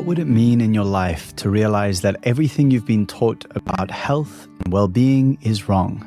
would it mean in your life to realize that everything you've been taught about health and well-being is wrong?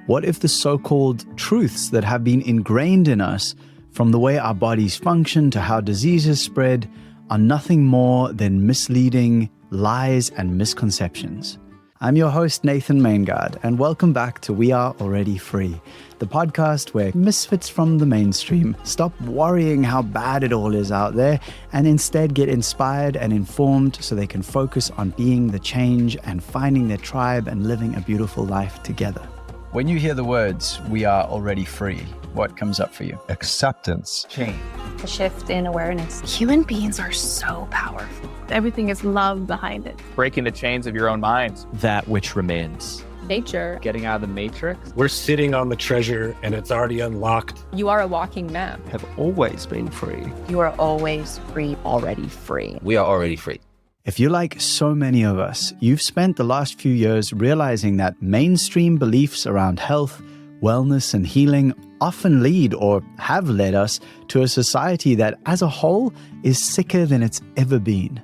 What if the so-called truths that have been ingrained in us, from the way our bodies function to how diseases spread, are nothing more than misleading lies and misconceptions? I'm your host, Nathan Maingard, and welcome back to We Are Already Free, the podcast where misfits from the mainstream stop worrying how bad it all is out there and instead get inspired and informed so they can focus on being the change and finding their tribe and living a beautiful life together. When you hear the words, "we are already free," what comes up for you? Acceptance. Change. A shift in awareness. Human beings are so powerful. Everything is love behind it. Breaking the chains of your own mind. That which remains. Nature. Getting out of the matrix. We're sitting on the treasure and it's already unlocked. You are a walking map. Have always been free. You are always free, already free. We are already free. If you're like so many of us, you've spent the last few years realizing that mainstream beliefs around health, wellness, and healing often lead or have led us to a society that as a whole is sicker than it's ever been.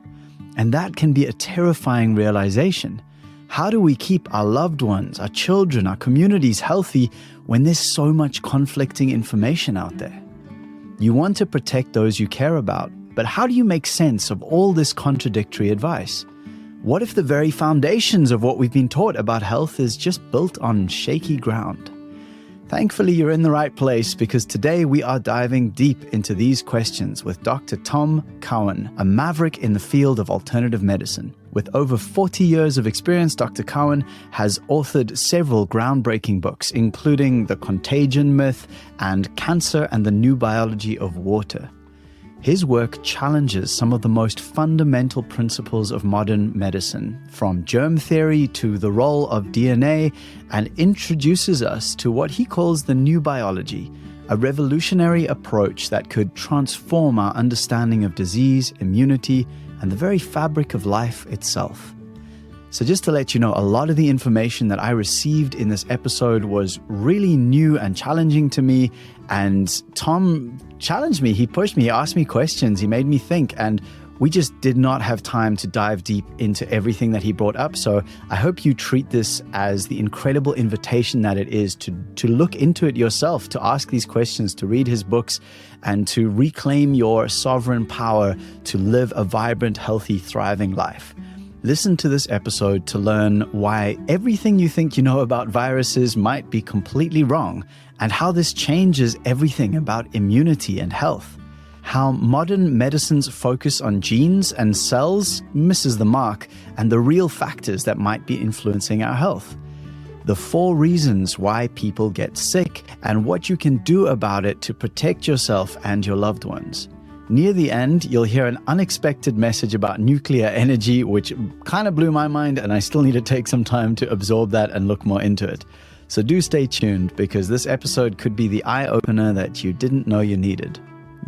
And that can be a terrifying realization. How do we keep our loved ones, our children, our communities healthy when there's so much conflicting information out there? You want to protect those you care about, but how do you make sense of all this contradictory advice? What if the very foundations of what we've been taught about health is just built on shaky ground? Thankfully, you're in the right place because today we are diving deep into these questions with Dr. Tom Cowan, a maverick in the field of alternative medicine. With over 40 years of experience, Dr. Cowan has authored several groundbreaking books, including The Contagion Myth and Cancer and the New Biology of Water. His work challenges some of the most fundamental principles of modern medicine, from germ theory to the role of DNA, and introduces us to what he calls the new biology, a revolutionary approach that could transform our understanding of disease, immunity, and the very fabric of life itself. So just to let you know, a lot of the information that I received in this episode was really new and challenging to me. And Tom challenged me, he pushed me, he asked me questions, he made me think, and we just did not have time to dive deep into everything that he brought up. So I hope you treat this as the incredible invitation that it is to look into it yourself, to ask these questions, to read his books, and to reclaim your sovereign power to live a vibrant, healthy, thriving life. Listen to this episode to learn why everything you think you know about viruses might be completely wrong, and how this changes everything about immunity and health. How modern medicine's focus on genes and cells misses the mark, and the real factors that might be influencing our health. The 4 reasons why people get sick, and what you can do about it to protect yourself and your loved ones. Near the end, you'll hear an unexpected message about nuclear energy, which kind of blew my mind, and I still need to take some time to absorb that and look more into it. So do stay tuned, because this episode could be the eye-opener that you didn't know you needed.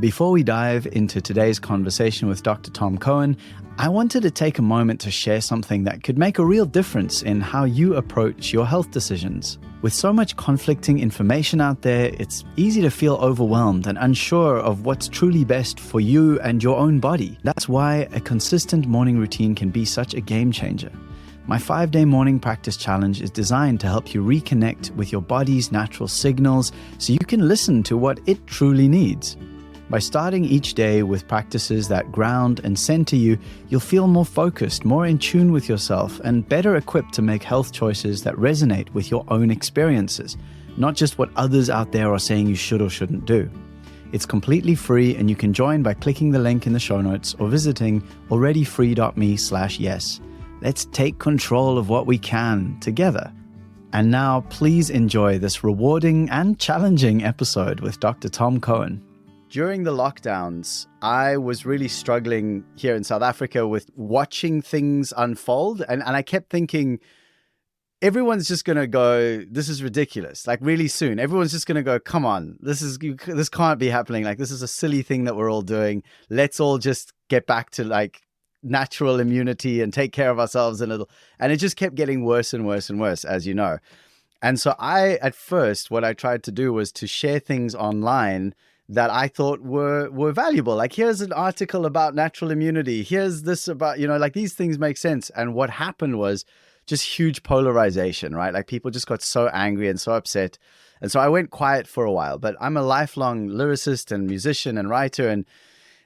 Before we dive into today's conversation with Dr. Tom Cowan, I wanted to take a moment to share something that could make a real difference in how you approach your health decisions. With so much conflicting information out there, it's easy to feel overwhelmed and unsure of what's truly best for you and your own body. That's why a consistent morning routine can be such a game changer. My 5-day morning practice challenge is designed to help you reconnect with your body's natural signals so you can listen to what it truly needs. By starting each day with practices that ground and center you, you'll feel more focused, more in tune with yourself, and better equipped to make health choices that resonate with your own experiences, not just what others out there are saying you should or shouldn't do. It's completely free, and you can join by clicking the link in the show notes or visiting alreadyfree.me/yes. Let's take control of what we can together. And now, please enjoy this rewarding and challenging episode with Dr. Tom Cowan. During the lockdowns, I was really struggling here in South Africa with watching things unfold. And I kept thinking, everyone's just going to go, this is ridiculous. Like really soon, everyone's just going to go, come on, this can't be happening. Like this is a silly thing that we're all doing. Let's all just get back to like natural immunity and take care of ourselves a little. And it just kept getting worse and worse and worse, as you know. And so at first, what I tried to do was to share things online that I thought were valuable. Like, here's an article about natural immunity. Here's this about, like these things make sense. And what happened was just huge polarization, right? Like people just got so angry and so upset. And so I went quiet for a while, but I'm a lifelong lyricist and musician and writer. And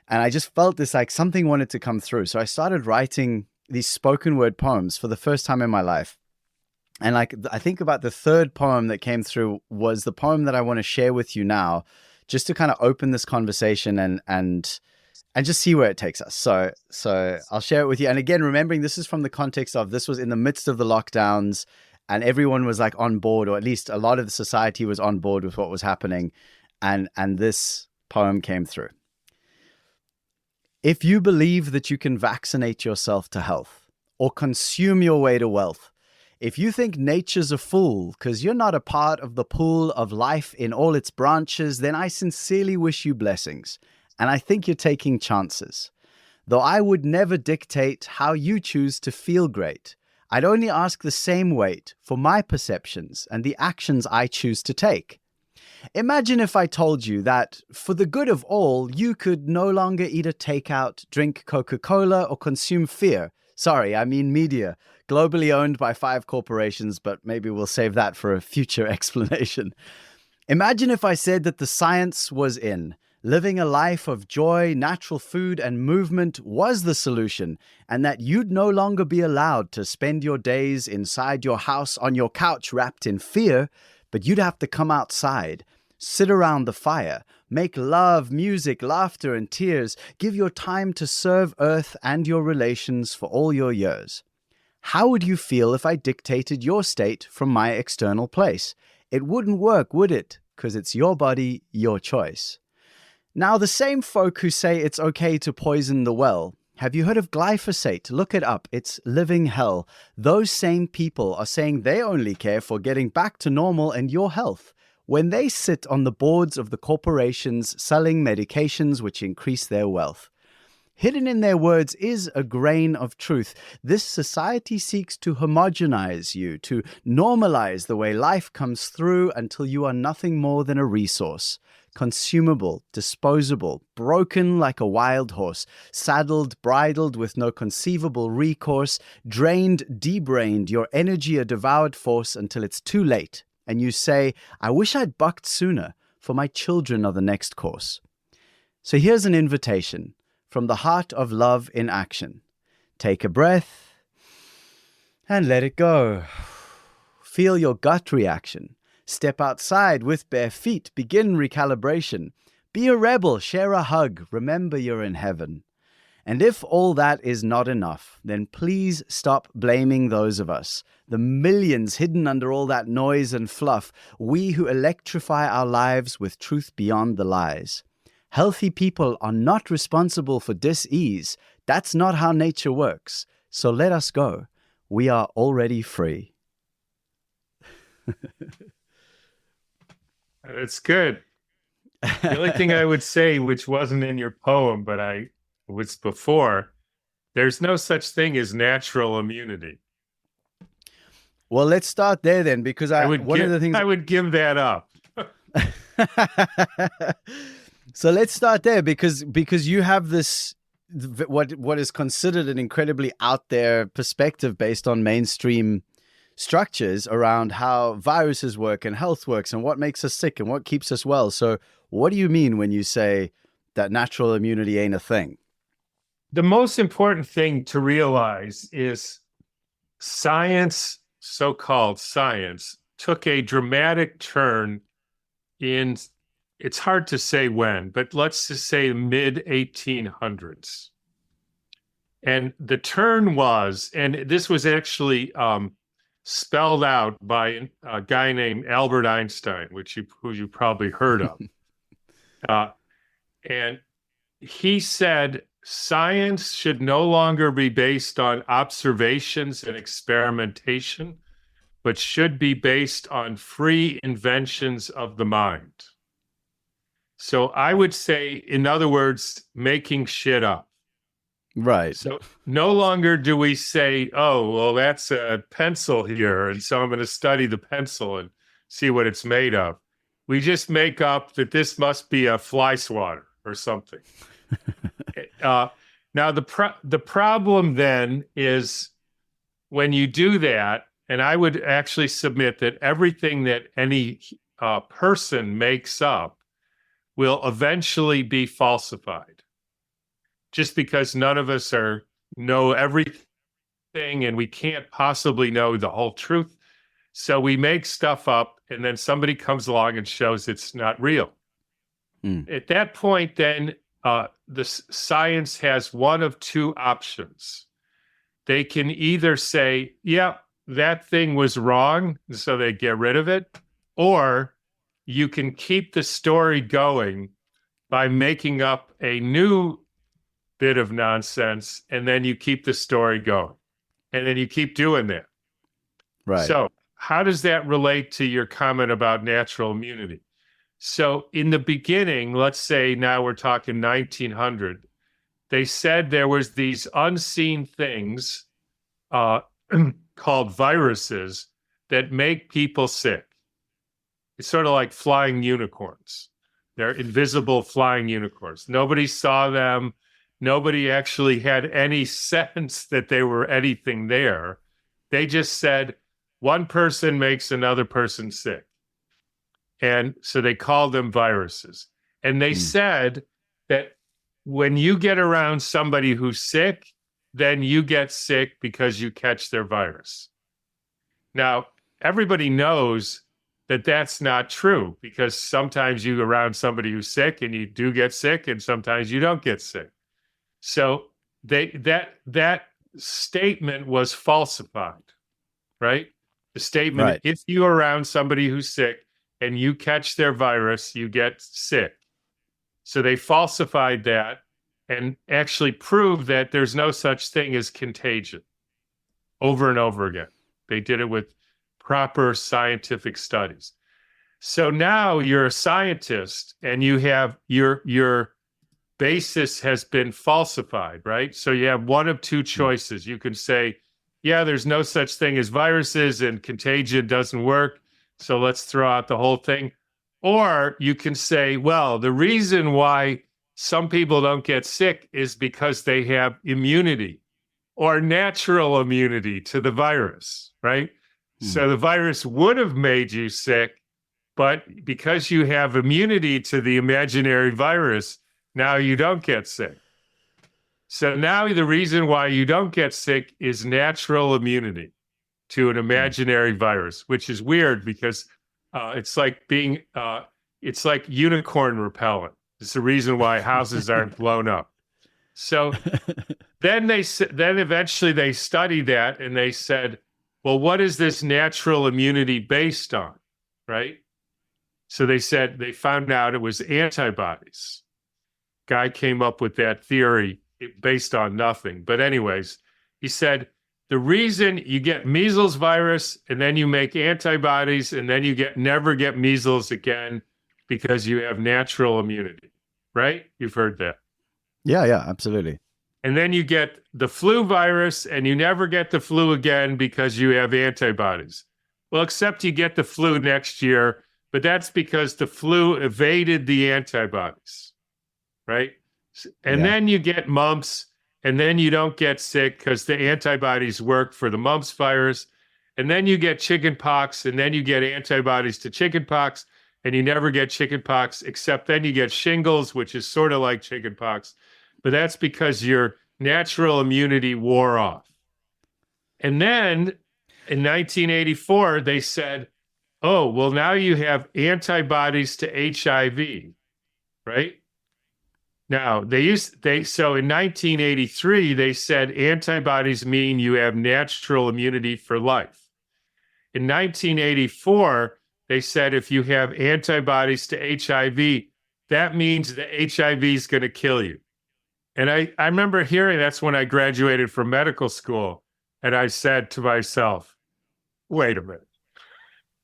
I just felt this, like something wanted to come through. So I started writing these spoken word poems for the first time in my life. And like, I think about the third poem that came through was the poem that I want to share with you now, just to kind of open this conversation and just see where it takes us. So I'll share it with you. And again, remembering this is from the context of this was in the midst of the lockdowns and everyone was like on board, or at least a lot of the society was on board with what was happening. And this poem came through. If you believe that you can vaccinate yourself to health or consume your way to wealth, if you think nature's a fool because you're not a part of the pool of life in all its branches, then I sincerely wish you blessings, and I think you're taking chances. Though I would never dictate how you choose to feel great, I'd only ask the same weight for my perceptions and the actions I choose to take. Imagine if I told you that, for the good of all, you could no longer eat a takeout, drink Coca-Cola, or consume fear. Sorry, I mean media, globally owned by 5 corporations, but maybe we'll save that for a future explanation. Imagine if I said that the science was in. Living a life of joy, natural food, and movement was the solution, and that you'd no longer be allowed to spend your days inside your house on your couch wrapped in fear, but you'd have to come outside, sit around the fire, make love, music, laughter, and tears, give your time to serve Earth and your relations for all your years. How would you feel if I dictated your state from my external place? It wouldn't work, would it? Because it's your body, your choice. Now, the same folk who say it's okay to poison the well, have you heard of glyphosate? Look it up. It's living hell. Those same people are saying they only care for getting back to normal and your health when they sit on the boards of the corporations selling medications which increase their wealth. Hidden in their words is a grain of truth. This society seeks to homogenize you, to normalize the way life comes through until you are nothing more than a resource. Consumable, disposable, broken like a wild horse, saddled, bridled with no conceivable recourse, drained, debrained, your energy a devoured force until it's too late. And you say, I wish I'd bucked sooner, for my children are the next course. So here's an invitation from the heart of love in action. Take a breath and let it go. Feel your gut reaction. Step outside with bare feet. Begin recalibration. Be a rebel. Share a hug. Remember you're in heaven. And if all that is not enough, then please stop blaming those of us, the millions hidden under all that noise and fluff, we who electrify our lives with truth beyond the lies. Healthy people are not responsible for dis-ease. That's not how nature works. So let us go. We are already free. It's good. The only thing I would say, which wasn't in your poem, but I was before, there's no such thing as natural immunity. Well, let's start there then, because I would give that up. So let's start there because you have this what is considered an incredibly out there perspective based on mainstream structures around how viruses work and health works and what makes us sick and what keeps us well. So what do you mean when you say that natural immunity ain't a thing? The most important thing to realize is science, so-called science, took a dramatic turn in, it's hard to say when, but let's just say mid-1800s. And the turn was, and this was actually spelled out by a guy named Albert Einstein, who you probably heard of. And he said, science should no longer be based on observations and experimentation, but should be based on free inventions of the mind. So I would say, in other words, making shit up. Right. So no longer do we say, oh, well, that's a pencil here, and so I'm going to study the pencil and see what it's made of. we just make up that this must be a fly swatter or something. Now, the problem then is when you do that, and I would actually submit that everything that any person makes up will eventually be falsified. Just because none of us know everything and we can't possibly know the whole truth. So we make stuff up and then somebody comes along and shows it's not real. At that point, then the science has one of two options. They can either say, yeah, that thing was wrong, so they get rid of it, or you can keep the story going by making up a new bit of nonsense, and then you keep the story going. And then you keep doing that. Right. So how does that relate to your comment about natural immunity? So in the beginning, let's say now we're talking 1900, they said there was these unseen things called viruses that make people sick. It's sort of like flying unicorns. They're invisible flying unicorns. Nobody saw them. Nobody actually had any sense that they were anything there. They just said, one person makes another person sick. And so they called them viruses. And they said that when you get around somebody who's sick, then you get sick because you catch their virus. Now, everybody knows that that's not true because sometimes you're around somebody who's sick and you do get sick and sometimes you don't get sick. So that statement was falsified, right? The statement, Right. If you're around somebody who's sick and you catch their virus, you get sick. So they falsified that and actually proved that there's no such thing as contagion over and over again. They did it with proper scientific studies. So now you're a scientist and you have your basis has been falsified, right? So you have one of two choices. You can say, yeah, there's no such thing as viruses and contagion doesn't work, so let's throw out the whole thing. Or you can say, well, the reason why some people don't get sick is because they have immunity or natural immunity to the virus, right? So the virus would have made you sick, but because you have immunity to the imaginary virus, now you don't get sick. So now the reason why you don't get sick is natural immunity to an imaginary virus, which is weird because it's like unicorn repellent. It's the reason why houses aren't blown up. So then eventually they studied that and they said, well, what is this natural immunity based on, right? So they said they found out it was antibodies. Guy came up with that theory based on nothing. But anyways, he said, the reason you get measles virus and then you make antibodies and then you never get measles again because you have natural immunity, right? You've heard that. Yeah, absolutely. And then you get the flu virus and you never get the flu again because you have antibodies. Well, except you get the flu next year, but that's because the flu evaded the antibodies, right? And then you get mumps and then you don't get sick because the antibodies work for the mumps virus. And then you get chickenpox and then you get antibodies to chickenpox and you never get chickenpox, except then you get shingles, which is sort of like chickenpox. But that's because your natural immunity wore off. And then in 1984, they said, oh, well, now you have antibodies to HIV, right? Now, so in 1983, they said antibodies mean you have natural immunity for life. In 1984, they said if you have antibodies to HIV, that means the HIV is going to kill you. And I remember hearing, that's when I graduated from medical school. And I said to myself, wait a minute.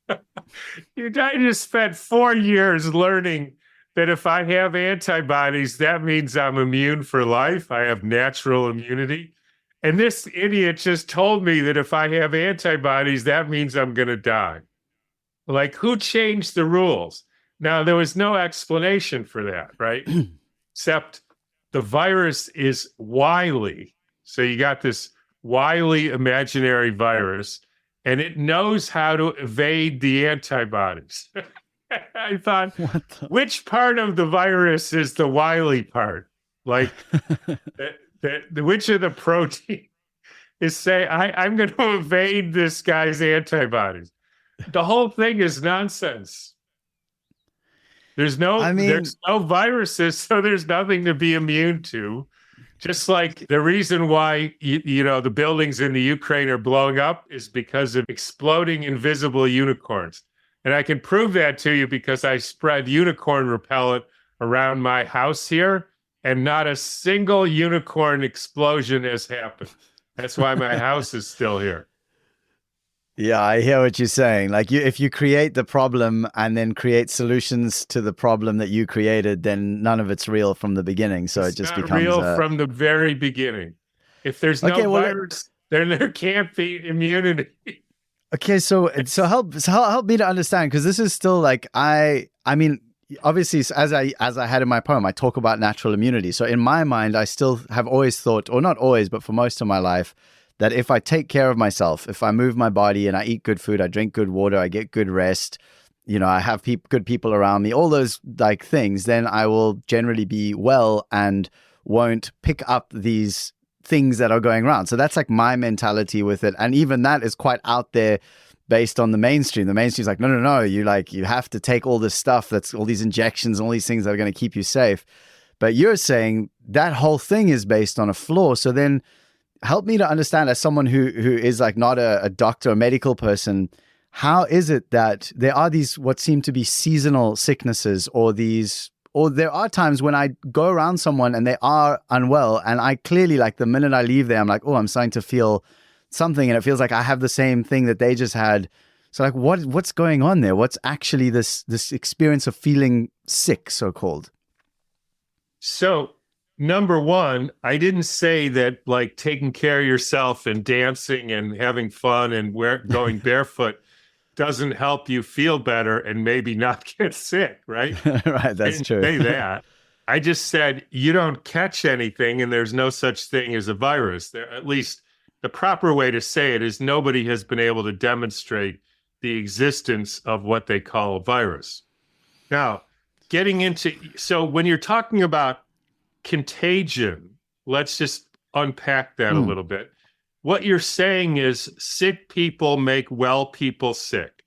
I just spent 4 years learning that if I have antibodies, that means I'm immune for life. I have natural immunity. And this idiot just told me that if I have antibodies, that means I'm going to die. Like, who changed the rules? Now, there was no explanation for that, right? Except the virus is wily. So you got this wily imaginary virus, and it knows how to evade the antibodies. I thought, which part of the virus is the wily part? Like, which of the protein is say, I'm going to evade this guy's antibodies? The whole thing is nonsense. There's no viruses, so there's nothing to be immune to. Just like the reason why the buildings in the Ukraine are blowing up is because of exploding invisible unicorns. And I can prove that to you because I spread unicorn repellent around my house here, and not a single unicorn explosion has happened. That's why my house is still here. Yeah, I hear what you're saying. Like, if you create the problem and then create solutions to the problem that you created, then none of it's real from the beginning. So it just becomes real from the very beginning. If there's no virus, then there can't be immunity. Okay, so help me to understand, because this is still like I mean, obviously, as I had in my poem, I talk about natural immunity. So in my mind, I still have always thought, or not always, but for most of my life, that if I take care of myself, if I move my body and I eat good food, I drink good water, I get good rest, I have good people around me, all those like things, then I will generally be well and won't pick up these things that are going around. So that's like my mentality with it. And even that is quite out there based on the mainstream. The mainstream's like, no, you have to take all this stuff, that's all these injections and all these things that are going to keep you safe. But you're saying that whole thing is based on a flaw. So then help me to understand, as someone who is like not a doctor, a medical person, how is it that there are these what seem to be seasonal sicknesses, or there are times when I go around someone and they are unwell, and I clearly, like, the minute I leave there, I'm like, oh, I'm starting to feel something, and it feels like I have the same thing that they just had. So like, what's going on there? What's actually this experience of feeling sick, so-called? So, number one, I didn't say that like taking care of yourself and dancing and having fun and going barefoot doesn't help you feel better and maybe not get sick, right? Right, that's true. I didn't say that. I just said you don't catch anything and there's no such thing as a virus. At least the proper way to say it is nobody has been able to demonstrate the existence of what they call a virus. Now, so when you're talking about contagion, let's just unpack that a little bit. What you're saying is sick people make well people sick.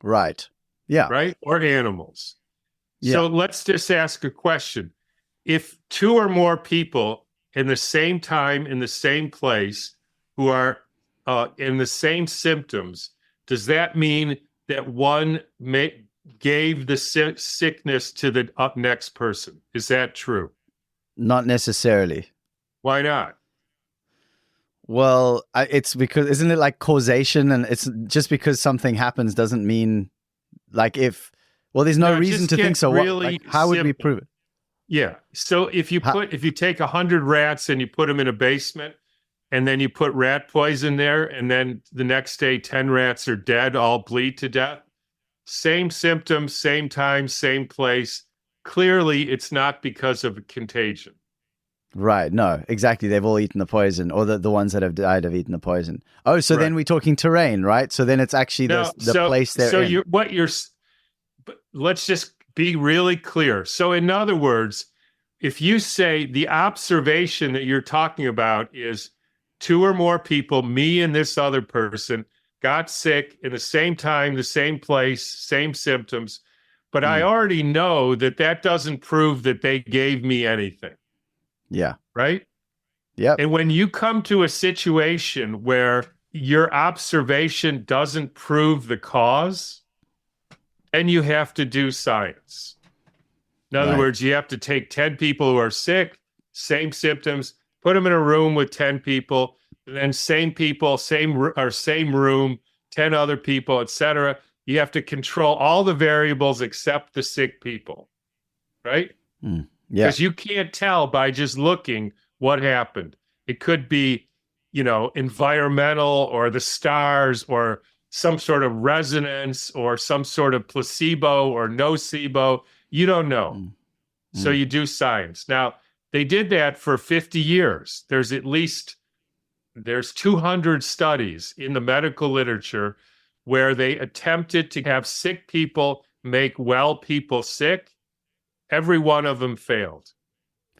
Right. Yeah. Right? Or animals. Yeah. So let's just ask a question. If two or more people in the same time, in the same place, who are in the same symptoms, does that mean that one gave the sickness to the next person? Is that true? Not necessarily. Why not? Well, it's because, isn't it like causation? And it's just because something happens doesn't mean, like, there's no reason to think so. Really how would we prove it? Yeah. So if you take 100 rats and you put them in a basement, and then you put rat poison there, and then the next day 10 rats are dead, all bleed to death. Same symptoms, same time, same place. Clearly, it's not because of a contagion. Right. No, exactly. They've all eaten the poison, or the ones that have died have eaten the poison. Oh, so then we're talking terrain, right? So then it's actually the place they're in. Let's just be really clear. So in other words, if you say the observation that you're talking about is two or more people, me and this other person, got sick in the same time, the same place, same symptoms, but I already know that doesn't prove that they gave me anything. Yeah. Right? Yeah. And when you come to a situation where your observation doesn't prove the cause, then you have to do science. In other words, you have to take 10 people who are sick, same symptoms, put them in a room with 10 people, and then same people, same room, 10 other people, etc. You have to control all the variables except the sick people, right? Yeah. Because you can't tell by just looking what happened. It could be, environmental, or the stars, or some sort of resonance or some sort of placebo or nocebo. You don't know. So you do science. Now, they did that for 50 years. There's 200 studies in the medical literature where they attempted to have sick people make well people sick. Every one of them failed.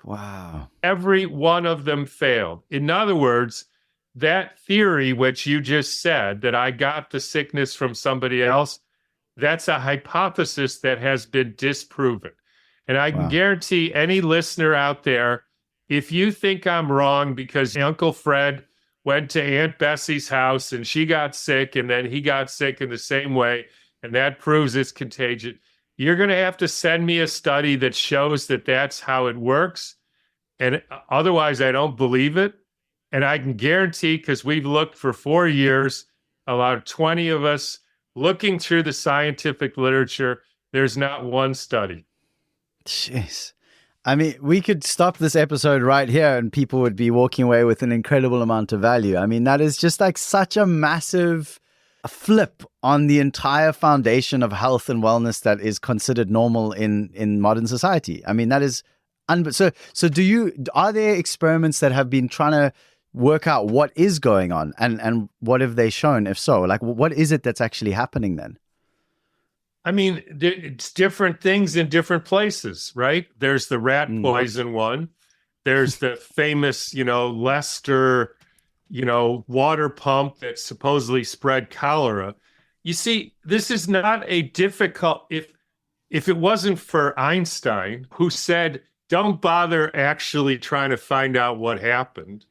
Wow. Every one of them failed. In other words, that theory, which you just said, that I got the sickness from somebody else, that's a hypothesis that has been disproven. And I can guarantee any listener out there, if you think I'm wrong because Uncle Fred went to Aunt Bessie's house and she got sick and then he got sick in the same way, and that proves it's contagion, you're going to have to send me a study that shows that that's how it works. And otherwise, I don't believe it. And I can guarantee, because we've looked for 4 years, about 20 of us looking through the scientific literature, there's not one study. Jeez. I mean, we could stop this episode right here and people would be walking away with an incredible amount of value. I mean, that is just like such a massive flip on the entire foundation of health and wellness that is considered normal in modern society. I mean, that is so are there experiments that have been trying to work out what is going on and what have they shown? If so, like what is it that's actually happening then? I mean, it's different things in different places, right? There's the rat poison one. There's the famous, Leicester, water pump that supposedly spread cholera. You see, this is not a difficult, if it wasn't for Einstein, who said, don't bother actually trying to find out what happened,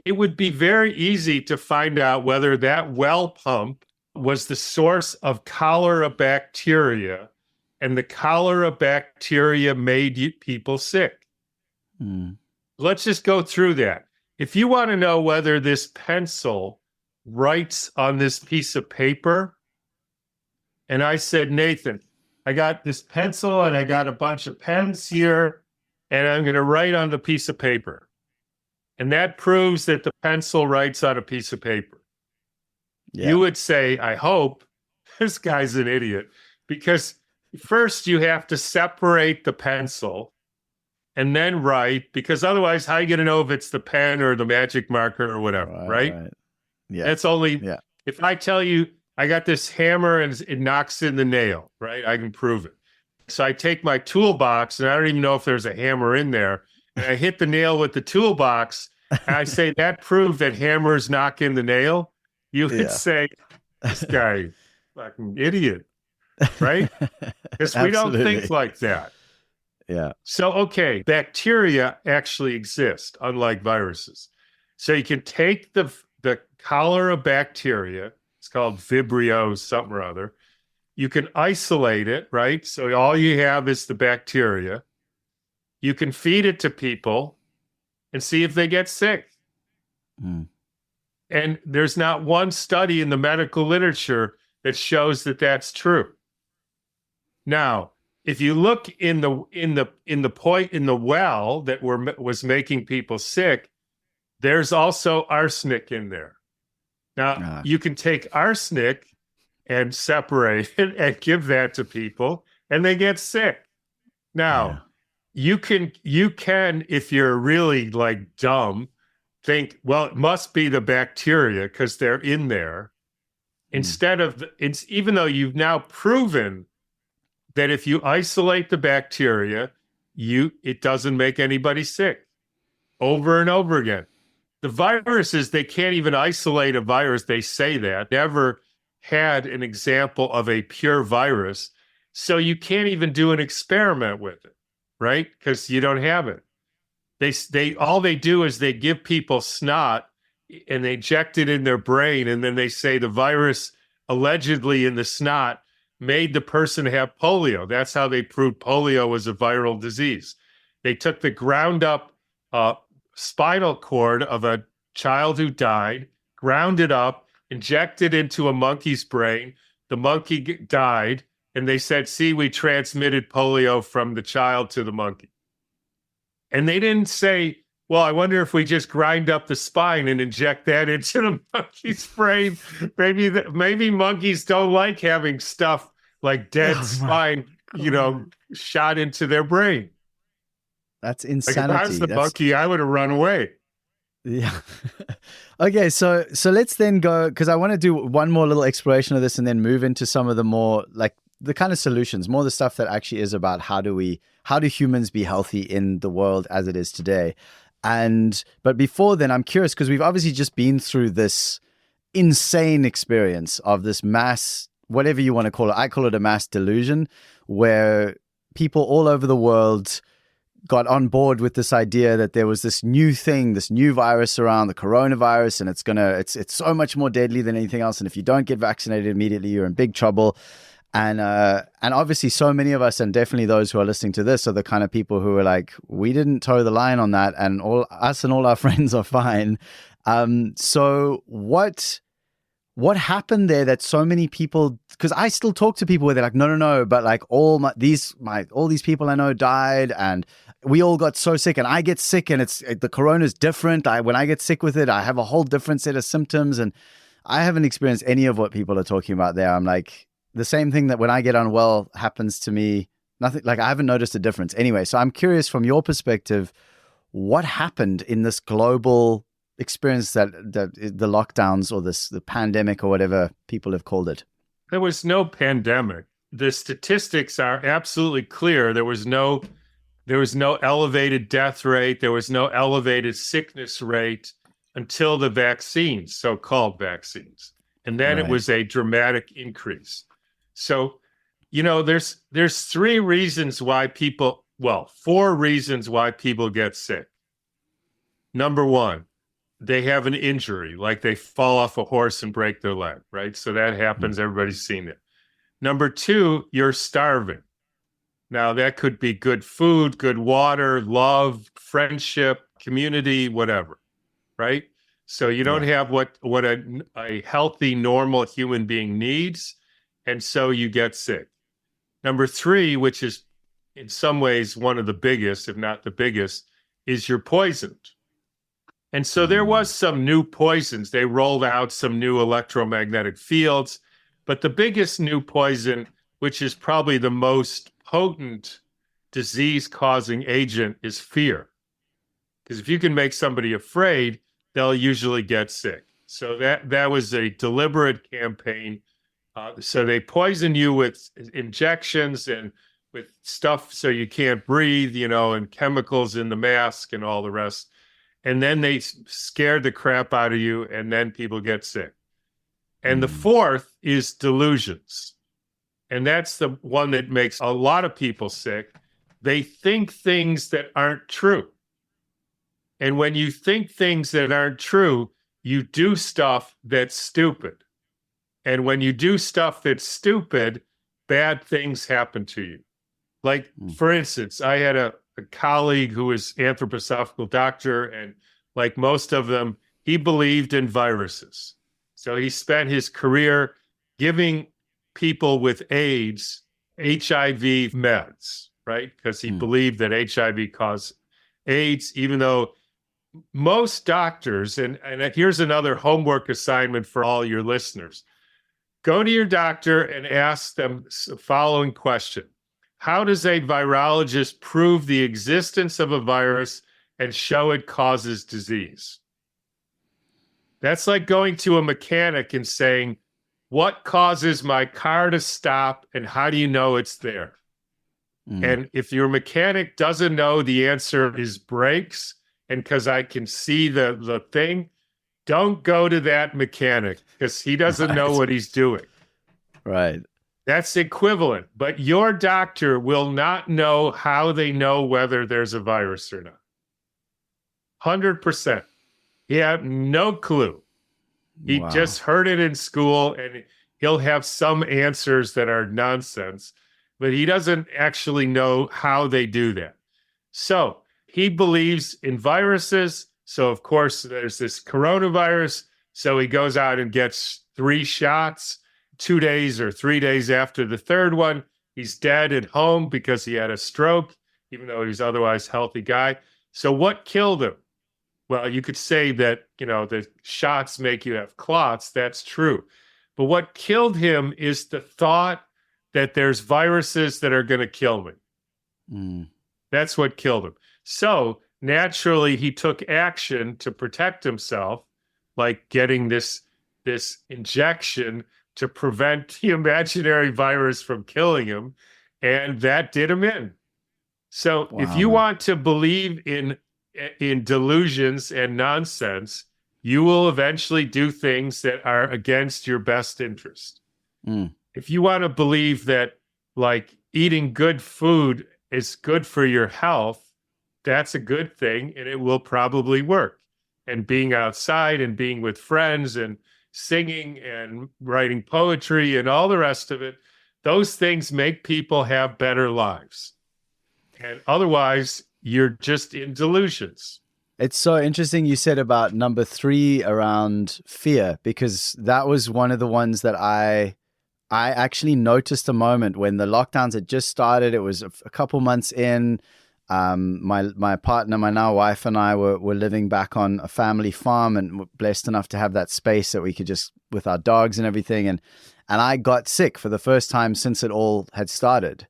it would be very easy to find out whether that well pump was the source of cholera bacteria, and the cholera bacteria made people sick. Let's just go through that. If you want to know whether this pencil writes on this piece of paper, and I said, Nathan, I got this pencil and I got a bunch of pens here, and I'm going to write on the piece of paper. And that proves that the pencil writes on a piece of paper. Yeah. You would say, I hope this guy's an idiot, because first you have to separate the pencil and then write, because otherwise, how are you going to know if it's the pen or the magic marker or whatever, right? Yeah. That's only, if I tell you I got this hammer and it knocks in the nail, right? I can prove it. So I take my toolbox and I don't even know if there's a hammer in there. And I hit the nail with the toolbox and I say, that proved that hammers knock in the nail. You would say, this guy, fucking idiot, right? Because we don't think like that. Yeah. So, okay, bacteria actually exist, unlike viruses. So you can take the cholera bacteria, it's called Vibrio something or other. You can isolate it, right? So all you have is the bacteria. You can feed it to people and see if they get sick. And there's not one study in the medical literature that shows that that's true. Now, if you look in the well that was making people sick, there's also arsenic in there. Now, you can take arsenic and separate it and give that to people, and they get sick. Now, you can, if you're really like dumb, think, well, it must be the bacteria because they're in there. Instead of, even though you've now proven that if you isolate the bacteria, it doesn't make anybody sick over and over again. The viruses, they can't even isolate a virus. They say that. Never had an example of a pure virus. So you can't even do an experiment with it, right? Because you don't have it. All they do is they give people snot and they inject it in their brain. And then they say the virus allegedly in the snot made the person have polio. That's how they proved polio was a viral disease. They took the ground up spinal cord of a child who died, ground it up, injected into a monkey's brain. The monkey died. And they said, see, we transmitted polio from the child to the monkey. And they didn't say Well, I wonder if we just grind up the spine and inject that into the monkey's brain. Maybe monkeys don't like having stuff like dead spine, shot into their brain. That's Like if insanity. I was the monkey, I would have run away. Yeah. Okay, so let's then go, because I want to do one more little exploration of this and then move into some of the more like the kind of solutions, more the stuff that actually is about how do humans be healthy in the world as it is today. But before then, I'm curious, because we've obviously just been through this insane experience of this mass, whatever you want to call it. I call it a mass delusion, where people all over the world got on board with this idea that there was this new thing, this new virus around, the coronavirus, and it's so much more deadly than anything else. And if you don't get vaccinated immediately, you're in big trouble. And obviously so many of us, and definitely those who are listening to this, are the kind of people who are like, we didn't toe the line on that, and all our friends are fine. So what happened there that so many people, because I still talk to people where they're like, no, but like all these people I know died, and we all got so sick, and I get sick, and the corona is different. When I get sick with it, I have a whole different set of symptoms, and I haven't experienced any of what people are talking about there. I'm like, the same thing that when I get unwell happens to me. Nothing, like I haven't noticed a difference. Anyway, so I'm curious from your perspective, what happened in this global experience that the lockdowns or the pandemic or whatever people have called it? There was no pandemic. The statistics are absolutely clear. There was no elevated death rate. There was no elevated sickness rate until the vaccines, so-called vaccines. And then It was a dramatic increase. So, there's four reasons why people get sick. Number one, they have an injury, like they fall off a horse and break their leg, right? So that happens. Everybody's seen it. Number two, you're starving. Now, that could be good food, good water, love, friendship, community, whatever, right? So you don't have what a healthy, normal human being needs, and so you get sick. Number three, which is in some ways one of the biggest, if not the biggest, is you're poisoned. And so there was some new poisons. They rolled out some new electromagnetic fields, but the biggest new poison, which is probably the most potent disease-causing agent, is fear. Because if you can make somebody afraid, they'll usually get sick. So that was a deliberate campaign. So they poison you with injections and with stuff so you can't breathe, and chemicals in the mask and all the rest. And then they scared the crap out of you, and then people get sick. And the fourth is delusions. And that's the one that makes a lot of people sick. They think things that aren't true. And when you think things that aren't true, you do stuff that's stupid. And when you do stuff that's stupid, bad things happen to you. Like, for instance, I had a colleague who was anthroposophical doctor, and like most of them, he believed in viruses. So he spent his career giving people with AIDS HIV meds, right? Because he believed that HIV caused AIDS, even though most doctors, and here's another homework assignment for all your listeners. Go to your doctor and ask them the following question. How does a virologist prove the existence of a virus and show it causes disease? That's like going to a mechanic and saying, what causes my car to stop and how do you know it's there? And if your mechanic doesn't know, the answer is brakes, and because I can see the thing, don't go to that mechanic because he doesn't know what he's doing. Right. That's equivalent. But your doctor will not know how they know whether there's a virus or not. 100%. He had no clue. He just heard it in school, and he'll have some answers that are nonsense, but he doesn't actually know how they do that. So he believes in viruses. So, of course, there's this coronavirus. So he goes out and gets 3 shots. 2 days or 3 days after the third one, he's dead at home because he had a stroke, even though he's otherwise a healthy guy. So what killed him? Well, you could say that, the shots make you have clots. That's true. But what killed him is the thought that there's viruses that are going to kill me. Mm. That's what killed him. So naturally, he took action to protect himself, like getting this injection to prevent the imaginary virus from killing him. And that did him in. So if you want to believe in delusions and nonsense, you will eventually do things that are against your best interest. Mm. If you want to believe that like eating good food is good for your health, that's a good thing and it will probably work. And being outside and being with friends and singing and writing poetry and all the rest of it, those things make people have better lives. And otherwise, you're just in delusions. It's so interesting you said about number 3 around fear, because that was one of the ones that I actually noticed a moment when the lockdowns had just started. It was a couple months in. My partner, my now wife, and I were living back on a family farm and were blessed enough to have that space that we could just, with our dogs and everything. And I got sick for the first time since it all had started.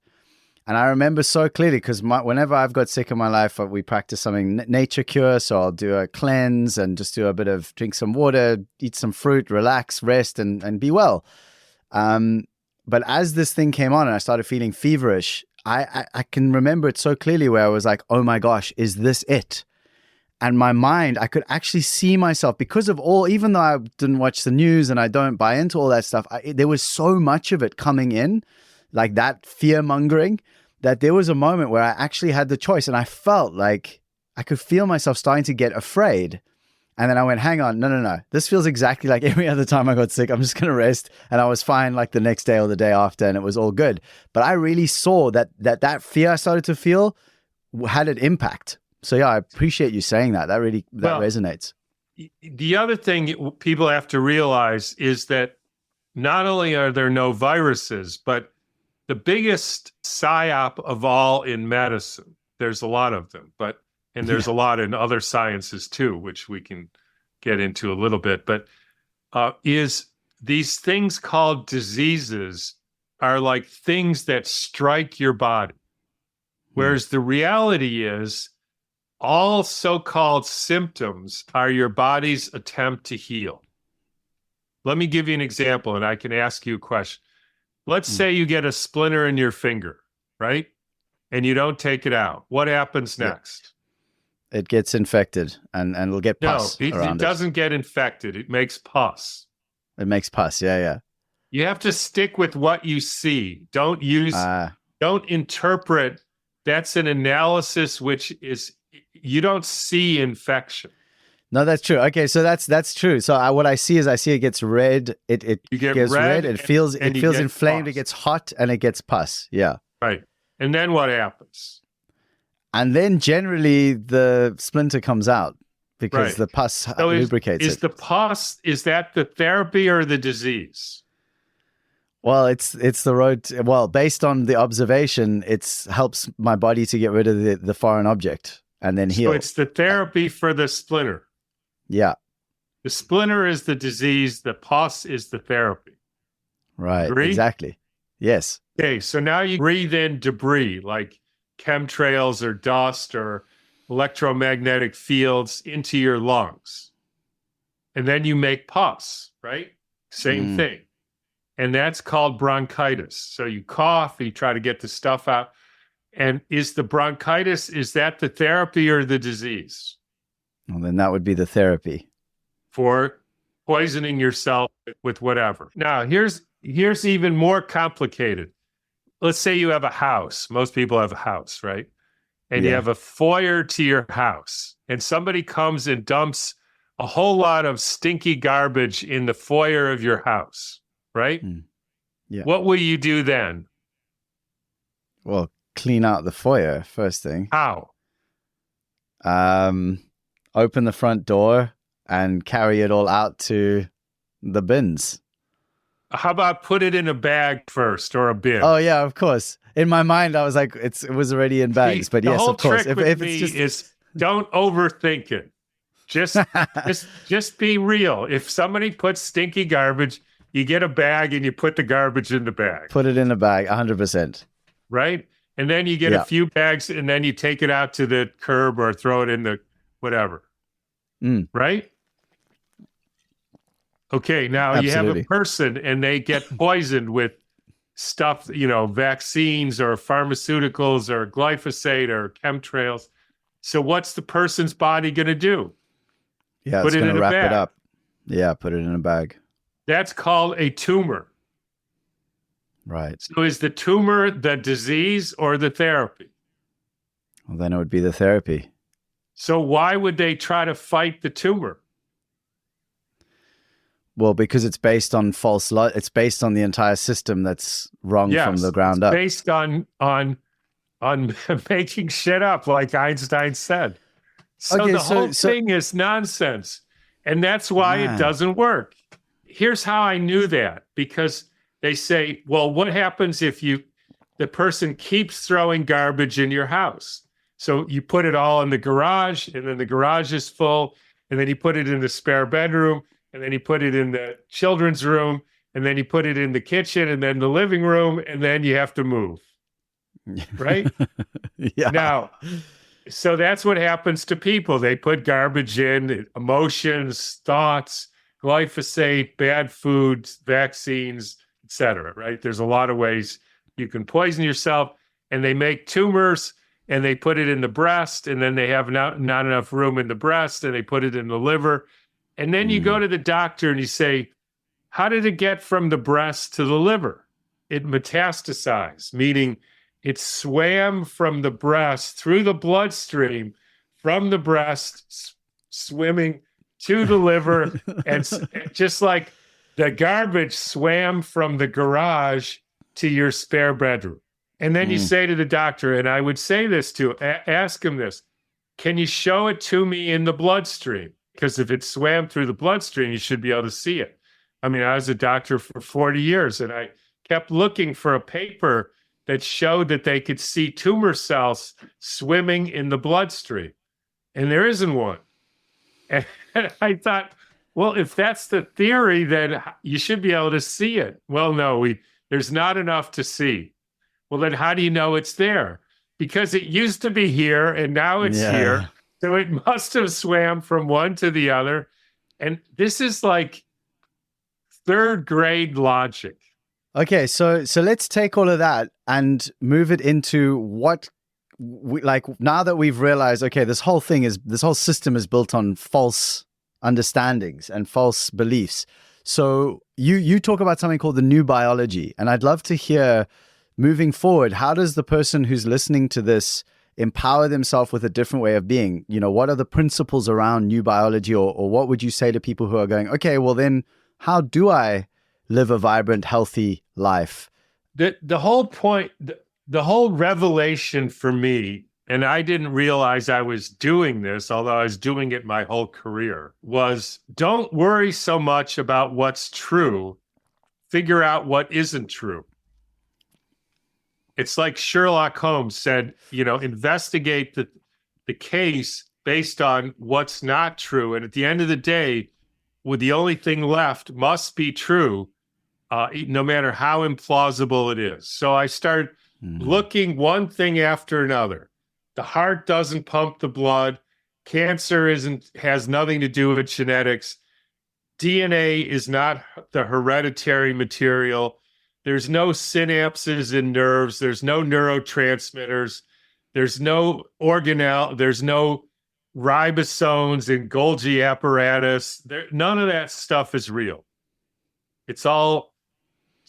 And I remember so clearly because whenever I've got sick in my life, we practice something nature cure. So I'll do a cleanse and just do a bit of drink some water, eat some fruit, relax, rest, and be well. But as this thing came on and I started feeling feverish, I can remember it so clearly where I was like, oh my gosh, is this it? And my mind, I could actually see myself because of all, even though I didn't watch the news and I don't buy into all that stuff, there was so much of it coming in, like that fear mongering, that there was a moment where I actually had the choice and I felt like I could feel myself starting to get afraid. And then I went, hang on, no. This feels exactly like every other time I got sick. I'm just going to rest. And I was fine like the next day or the day after and it was all good. But I really saw that fear I started to feel had an impact. So yeah, I appreciate you saying that. That really resonates. The other thing people have to realize is that not only are there no viruses, but the biggest psyop of all in medicine, there's a lot of them, and there's a lot in other sciences too, which we can get into a little bit, but is these things called diseases are like things that strike your body. Whereas the reality is all so-called symptoms are your body's attempt to heal. Let me give you an example and I can ask you a question. Let's say you get a splinter in your finger, right? And you don't take it out. What happens next? It gets infected and it'll get pus around it doesn't get infected. It makes pus. It makes pus, yeah. You have to stick with what you see. Don't interpret. That's an analysis which is, you don't see infection. No, that's true. Okay, so that's true. So what I see is it gets red. It gets red. It feels inflamed. Pus. It gets hot and it gets pus. Yeah. Right. And then what happens? And then generally the splinter comes out because the pus lubricates it. Is the pus, is that the therapy or the disease? Well, it's the road. Well, based on the observation, it helps my body to get rid of the foreign object and then heal. So it's the therapy for the splinter. Yeah. The splinter is the disease. The pus is the therapy. Right. Agree? Exactly. Yes. Okay. So now you breathe in debris like chemtrails or dust or electromagnetic fields into your lungs. And then you make pus, right? Same thing. And that's called bronchitis. So you cough, you try to get the stuff out. And is the bronchitis, is that the therapy or the disease? Well, then that would be the therapy. For poisoning yourself with whatever. Now, here's even more complicated. Let's say you have a house. Most people have a house, right? And you have a foyer to your house. And somebody comes and dumps a whole lot of stinky garbage in the foyer of your house, right? Yeah. What will you do then? Well, clean out the foyer first thing. How? Open the front door and carry it all out to the bins. How about put it in a bag first or a bin? Oh yeah, of course. In my mind, I was like, it was already in bags. But yes, of course. If it's just don't overthink it. Just be real. If somebody puts stinky garbage, you get a bag and you put the garbage in the bag. Put it in a bag, 100%. Right? And then you get a few bags and then you take it out to the curb or throw it in the whatever. Right? Okay, now Absolutely. you have a person and they get poisoned with stuff, vaccines or pharmaceuticals or glyphosate or chemtrails. So what's the person's body going to do? Yeah, Put it's it going in to a wrap bag. it up. Yeah, put it in a bag. That's called a tumor. Right. So is the tumor the disease or the therapy? Well, then it would be the therapy. So why would they try to fight the tumor? Well, because it's based on it's based on the entire system that's wrong from the ground up. Based on making shit up, like Einstein said. So Okay, the whole thing is nonsense. And that's why it doesn't work. Here's how I knew that. Because they say, well, what happens if the person keeps throwing garbage in your house? So you put it all in the garage, and then the garage is full, and then you put it in the spare bedroom, and then you put it in the children's room, and then you put it in the kitchen, and then the living room, and then you have to move. Right? Yeah. Now, so that's what happens to people. They put garbage in, emotions, thoughts, glyphosate, bad foods, vaccines, etc. Right? There's a lot of ways you can poison yourself, and they make tumors, and they put it in the breast, and then they have not enough room in the breast, and they put it in the liver. And then you go to the doctor and you say, how did it get from the breast to the liver? It metastasized, meaning it swam from the breast through the bloodstream, from the breast, swimming to the liver. And just like the garbage swam from the garage to your spare bedroom. And then you say to the doctor, and I would say this to ask him this, can you show it to me in the bloodstream? Because if it swam through the bloodstream, you should be able to see it. I mean, I was a doctor for 40 years, and I kept looking for a paper that showed that they could see tumor cells swimming in the bloodstream. And there isn't one. And I thought, well, if that's the theory, then you should be able to see it. Well, no, there's not enough to see. Well, then how do you know it's there? Because it used to be here, and now it's here. So it must have swam from one to the other. And this is like third grade logic. Okay, so let's take all of that and move it into what now that we've realized, okay, this whole system is built on false understandings and false beliefs. So you talk about something called the new biology, and I'd love to hear, moving forward, how does the person who's listening to this empower themselves with a different way of being? What are the principles around new biology, or what would you say to people who are going, okay, well then how do I live a vibrant, healthy life? The whole point, the whole revelation for me, and I didn't realize I was doing this, although I was doing it my whole career, was don't worry so much about what's true. Figure out what isn't true. It's like Sherlock Holmes said, investigate the case based on what's not true. And at the end of the day, the only thing left must be true, no matter how implausible it is. So I started looking one thing after another. The heart doesn't pump the blood. Cancer has nothing to do with genetics. DNA is not the hereditary material. There's no synapses in nerves. There's no neurotransmitters. There's no organelle. There's no ribosomes and Golgi apparatus. None of that stuff is real. It's all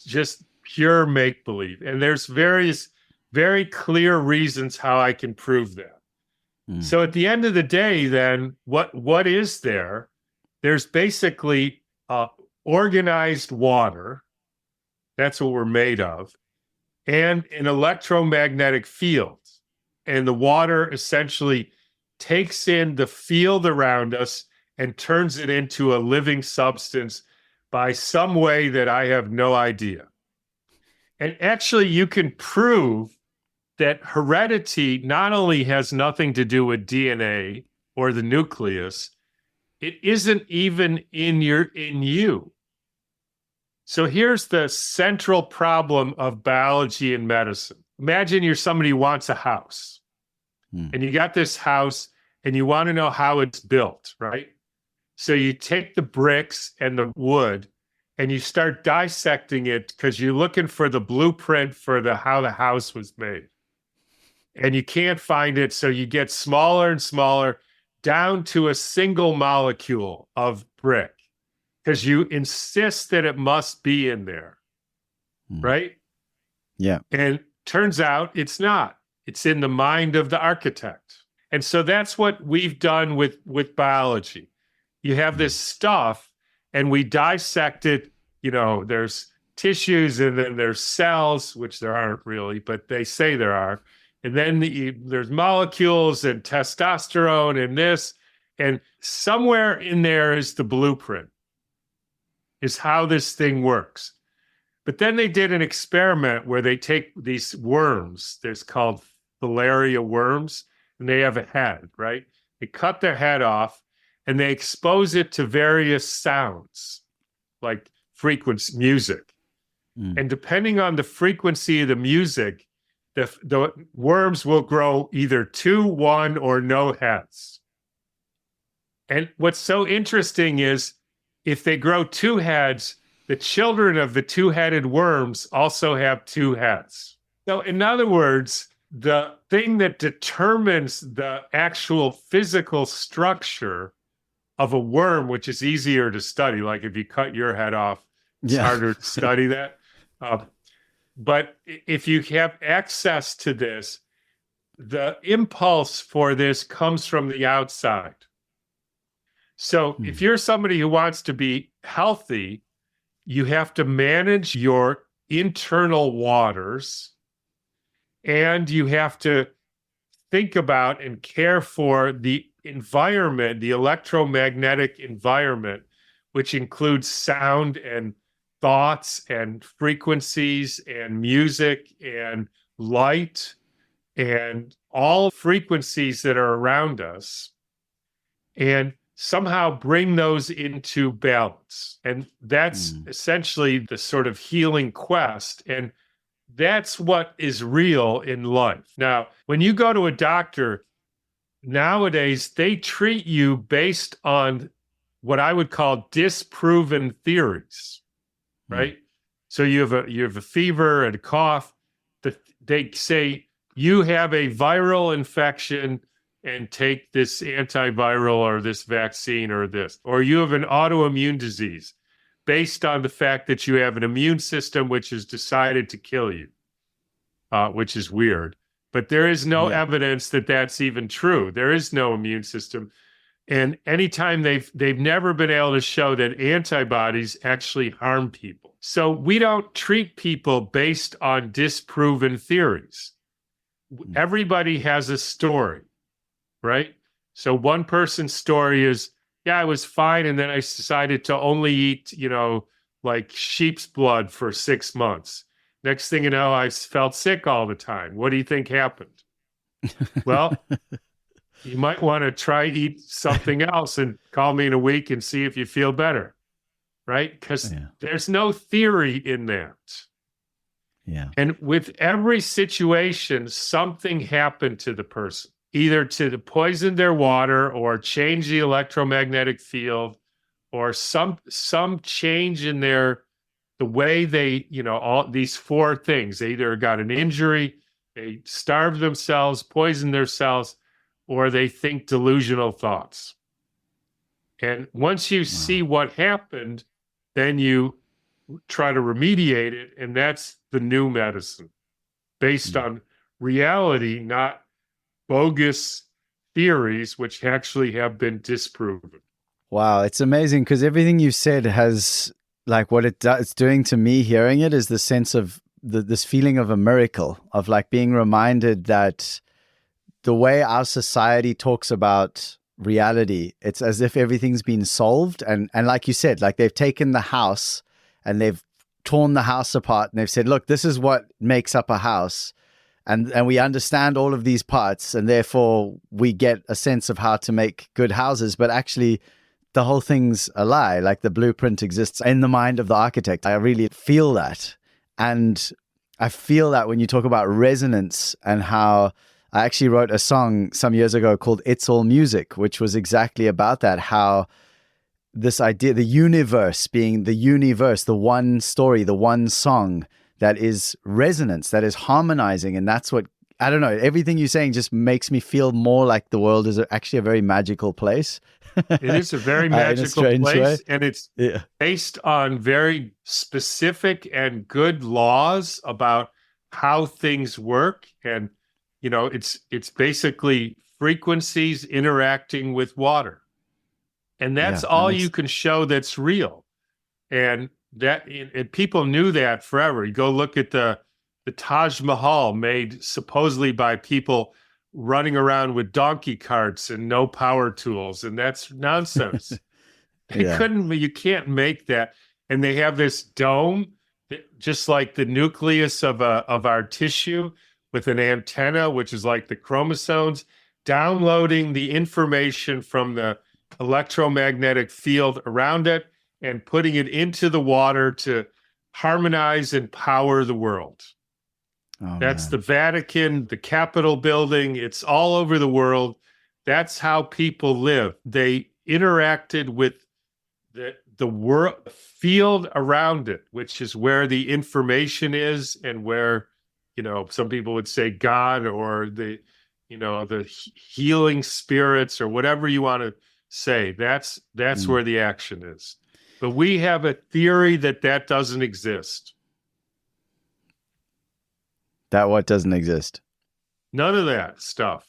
just pure make-believe. And there's various very clear reasons how I can prove that. So at the end of the day, then, what is there? There's basically organized water. That's what we're made of. And an electromagnetic field. And the water essentially takes in the field around us and turns it into a living substance by some way that I have no idea. And actually, you can prove that heredity not only has nothing to do with DNA or the nucleus, It isn't even in you. So here's the central problem of biology and medicine. Imagine you're somebody who wants a house, and you got this house and you want to know how it's built, right? So you take the bricks and the wood and you start dissecting it because you're looking for the blueprint for how the house was made. And you can't find it, so you get smaller and smaller down to a single molecule of brick because you insist that it must be in there, right? Yeah. And turns out it's not. It's in the mind of the architect. And so that's what we've done with biology. You have this stuff, and we dissect it. You know, there's tissues, and then there's cells, which there aren't really, but they say there are. And then there's molecules and testosterone and this. And somewhere in there is the blueprint, is how this thing works. But then they did an experiment where they take these worms, there's called filaria worms, and they have a head, right? They cut their head off and they expose it to various sounds, like frequency music. And depending on the frequency of the music, the worms will grow either 2, 1, or no heads. And what's so interesting is if they grow 2 heads, the children of the 2-headed worms also have 2 heads. So in other words, the thing that determines the actual physical structure of a worm, which is easier to study, like if you cut your head off, it's harder to study that. But if you have access to this, the impulse for this comes from the outside. So if you're somebody who wants to be healthy, you have to manage your internal waters, and you have to think about and care for the environment, the electromagnetic environment, which includes sound and thoughts and frequencies and music and light and all frequencies that are around us, and somehow bring those into balance. And that's essentially the sort of healing quest. And that's what is real in life. Now, when you go to a doctor, nowadays, they treat you based on what I would call disproven theories, right? So you have a fever and a cough. They say you have a viral infection and take this antiviral or this vaccine or this, or you have an autoimmune disease based on the fact that you have an immune system which has decided to kill you, which is weird. But there is no evidence that that's even true. There is no immune system. And anytime they've never been able to show that antibodies actually harm people. So we don't treat people based on disproven theories. Everybody has a story, right? So one person's story is, yeah, I was fine, and then I decided to only eat, like sheep's blood for 6 months. Next thing you know, I felt sick all the time. What do you think happened? Well, you might want to try eat something else and call me in a week and see if you feel better, right? Because there's no theory in that. Yeah. And with every situation, something happened to the person, either to poison their water or change the electromagnetic field or some change in the way they, all these 4 things. They either got an injury, they starved themselves, poisoned themselves, or they think delusional thoughts. And once you see what happened, then you try to remediate it, and that's the new medicine, based on reality, not bogus theories, which actually have been disproven. Wow, it's amazing because everything you said has, like, what it's doing to me hearing it is the sense of this feeling of a miracle, of like being reminded that the way our society talks about reality, it's as if everything's been solved. And like you said, like they've taken the house and they've torn the house apart and they've said, look, this is what makes up a house. And we understand all of these parts, and therefore we get a sense of how to make good houses. But actually, the whole thing's a lie, like the blueprint exists in the mind of the architect. I really feel that. And I feel that when you talk about resonance, and how I actually wrote a song some years ago called It's All Music, which was exactly about that, how this idea, the universe being the universe, the one story, the one song that is resonance, that is harmonizing. And that's what, I don't know, everything you're saying just makes me feel more like the world is actually a very magical place. It is a very magical place, way. and it's based on very specific and good laws about how things work. And, you know, it's basically frequencies interacting with water. And that's all you can show that's real. And people knew that forever. You go look at the Taj Mahal, made supposedly by people running around with donkey carts and no power tools, and that's nonsense. You can't make that. And they have this dome, just like the nucleus of our tissue, with an antenna, which is like the chromosomes, downloading the information from the electromagnetic field around it and putting it into the water to harmonize and power the world. That's the Vatican, the Capitol building. It's all over the world. That's how people live. They interacted with the world field around it, which is where the information is, and where, you know, some people would say God, or the healing spirits, or whatever you want to say. That's where the action is. But we have a theory that doesn't exist. That what doesn't exist? None of that stuff.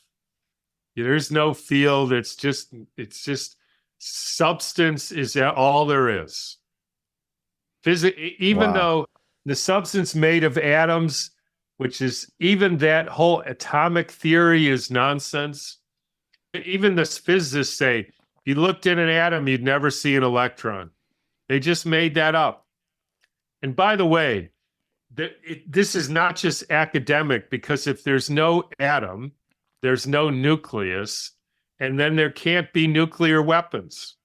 There's no field. It's just substance is all there is. Though the substance made of atoms, which is, even that whole atomic theory is nonsense. Even the physicists say, if you looked at an atom, you'd never see an electron. They just made that up. And by the way, this is not just academic, because if there's no atom, there's no nucleus, and then there can't be nuclear weapons.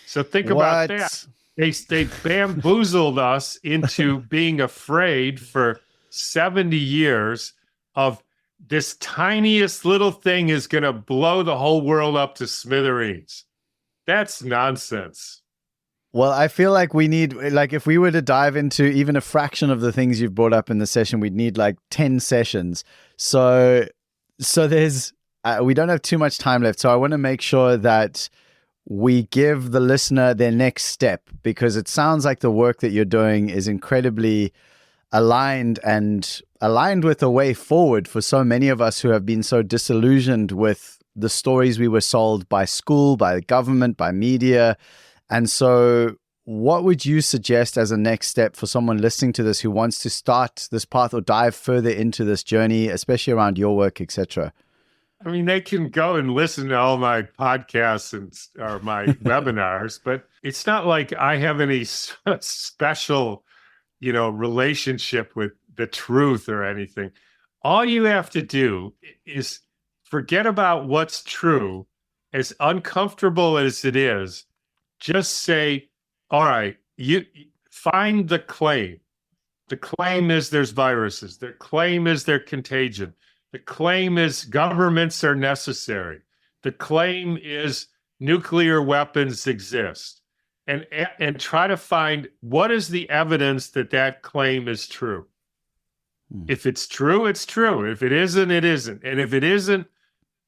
So think about that. They bamboozled us into being afraid for 70 years of this tiniest little thing is going to blow the whole world up to smithereens. That's nonsense. Well, I feel like we need, like, if we were to dive into even a fraction of the things you've brought up in the session, we'd need like 10 sessions. So there's, we don't have too much time left. So I want to make sure that we give the listener their next step, because it sounds like the work that you're doing is incredibly aligned with a way forward for so many of us who have been so disillusioned with the stories we were sold by school, by the government, by media. And so what would you suggest as a next step for someone listening to this who wants to start this path or dive further into this journey, especially around your work, etc.? I mean, they can go and listen to all my podcasts or my webinars, but it's not like I have any special, relationship with the truth or anything. All you have to do is forget about what's true, as uncomfortable as it is. Just say, all right, you find the claim. The claim is there's viruses. The claim is they're contagion. The claim is governments are necessary. The claim is nuclear weapons exist. And try to find what is the evidence that claim is true. If it's true, it's true. If it isn't, it isn't. And if it isn't,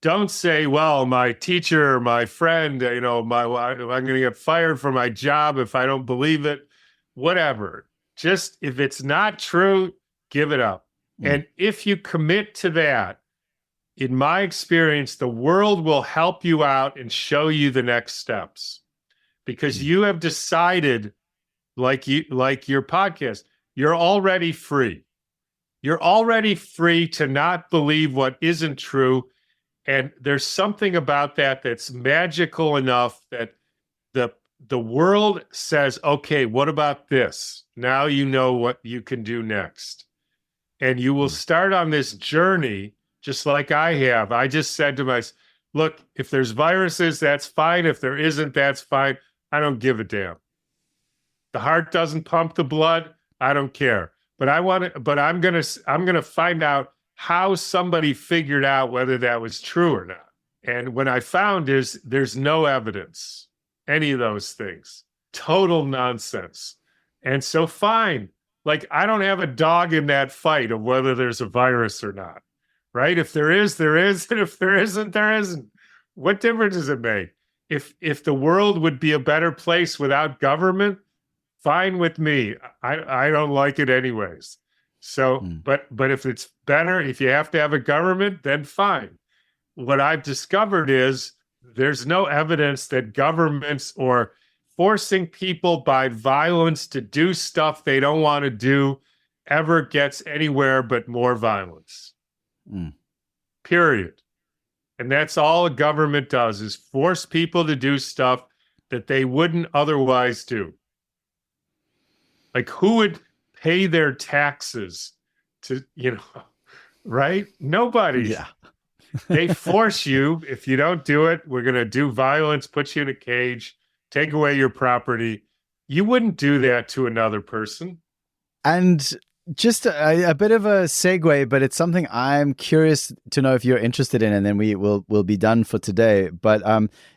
don't say, well, my teacher, my friend, I'm going to get fired from my job if I don't believe it. Whatever. Just if it's not true, give it up. And if you commit to that, in my experience, the world will help you out and show you the next steps, because you have decided, like your podcast, you're already free. You're already free to not believe what isn't true. And there's something about that that's magical enough that the world says, okay, what about this? Now you know what you can do next. And you will start on this journey, just like I have. I just said to myself, look, if there's viruses, that's fine. If there isn't, that's fine. I don't give a damn. The heart doesn't pump the blood. I don't care. But I'm gonna find out how somebody figured out whether that was true or not. And what I found is there's no evidence, any of those things. Total nonsense. And so fine. Like, I don't have a dog in that fight of whether there's a virus or not. Right? If there is, there is. And if there isn't, there isn't. What difference does it make? If the world would be a better place without government, fine with me. I don't like it anyways. So, but if it's better, if you have to have a government, then fine. What I've discovered is there's no evidence that governments or forcing people by violence to do stuff they don't want to do ever gets anywhere but more violence. Period. And that's all a government does, is force people to do stuff that they wouldn't otherwise do. Like, who would pay their taxes to, right? Nobody. Yeah. They force you. If you don't do it, we're going to do violence, put you in a cage, take away your property. You wouldn't do that to another person. And just a bit of a segue, but it's something I'm curious to know if you're interested in, and then we'll be done for today. But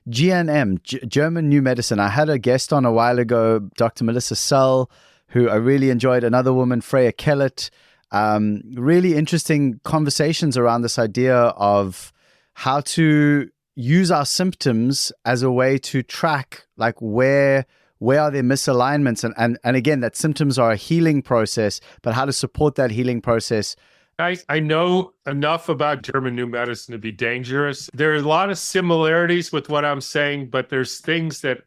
GNM, German New Medicine. I had a guest on a while ago, Dr. Melissa Sull, who I really enjoyed. Another woman, Freya Kellett. Really interesting conversations around this idea of how to use our symptoms as a way to track, like, where are there misalignments, and again, that symptoms are a healing process, but how to support that healing process. I know enough about German New Medicine to be dangerous. There are a lot of similarities with what I'm saying, but there's things that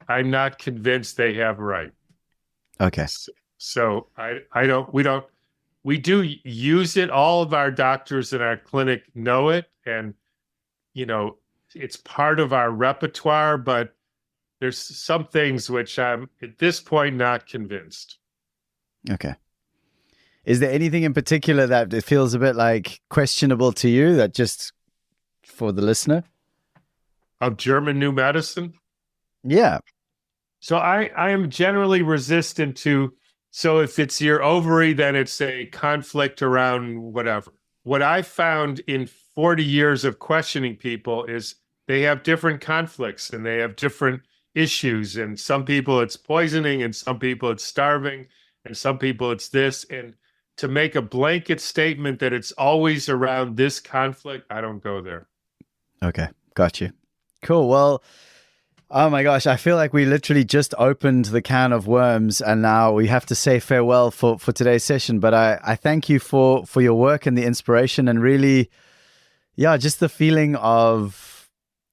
I'm not convinced they have right. Okay. So we do use it. All of our doctors in our clinic know it, and it's part of our repertoire, but there's some things which I'm at this point not convinced. Okay. Is there anything in particular that it feels a bit like questionable to you, that just for the listener? Of German New Medicine? Yeah. So I am generally resistant to, so if it's your ovary, then it's a conflict around whatever. What I found in 40 years of questioning people is they have different conflicts and they have different issues. And some people it's poisoning, and some people it's starving, and some people it's this. And to make a blanket statement that it's always around this conflict, I don't go there. Okay. Got you. Cool. Well, oh my gosh, I feel like we literally just opened the can of worms, and now we have to say farewell for today's session. But I thank you for your work and the inspiration, and really, just the feeling of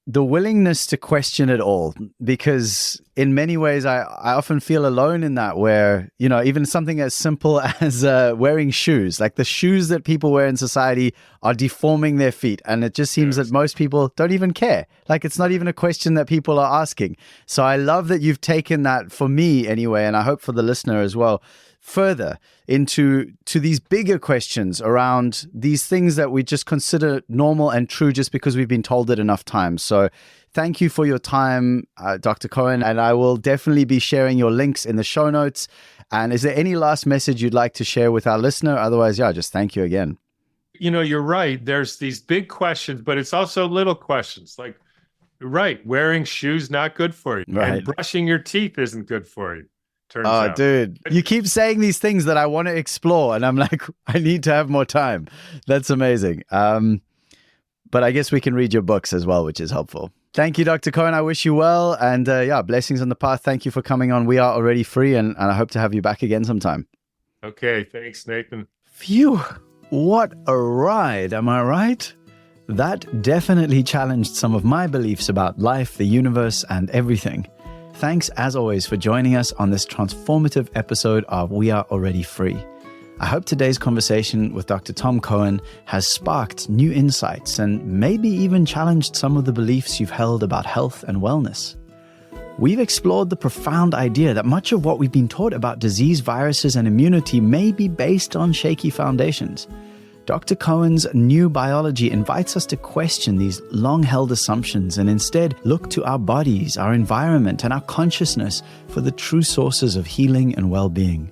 the willingness to question it all, because in many ways I often feel alone in that, where, even something as simple as wearing shoes, like the shoes that people wear in society are deforming their feet. And it just seems that most people don't even care. Like, it's not even a question that people are asking. So I love that you've taken that, for me anyway, and I hope for the listener as well, further into these bigger questions around these things that we just consider normal and true just because we've been told it enough times. So thank you for your time, Dr. Cowan, and I will definitely be sharing your links in the show notes. And is there any last message you'd like to share with our listener? Otherwise, just thank you again. You're right. There's these big questions, but it's also little questions. Like, wearing shoes, not good for you. Right. And brushing your teeth isn't good for you. Turns out. Dude, you keep saying these things that I want to explore, and I'm like, I need to have more time. That's amazing. But I guess we can read your books as well, which is helpful. Thank you, Dr. Cowan. I wish you well, and blessings on the path. Thank you for coming on. We are already free, and I hope to have you back again sometime. Okay, thanks, Nathan. Phew, what a ride, am I right? That definitely challenged some of my beliefs about life, the universe, and everything. Thanks, as always, for joining us on this transformative episode of We Are Already Free. I hope today's conversation with Dr. Tom Cowan has sparked new insights and maybe even challenged some of the beliefs you've held about health and wellness. We've explored the profound idea that much of what we've been taught about disease, viruses, and immunity may be based on shaky foundations. Dr. Cowan's new biology invites us to question these long-held assumptions and instead look to our bodies, our environment, and our consciousness for the true sources of healing and well-being.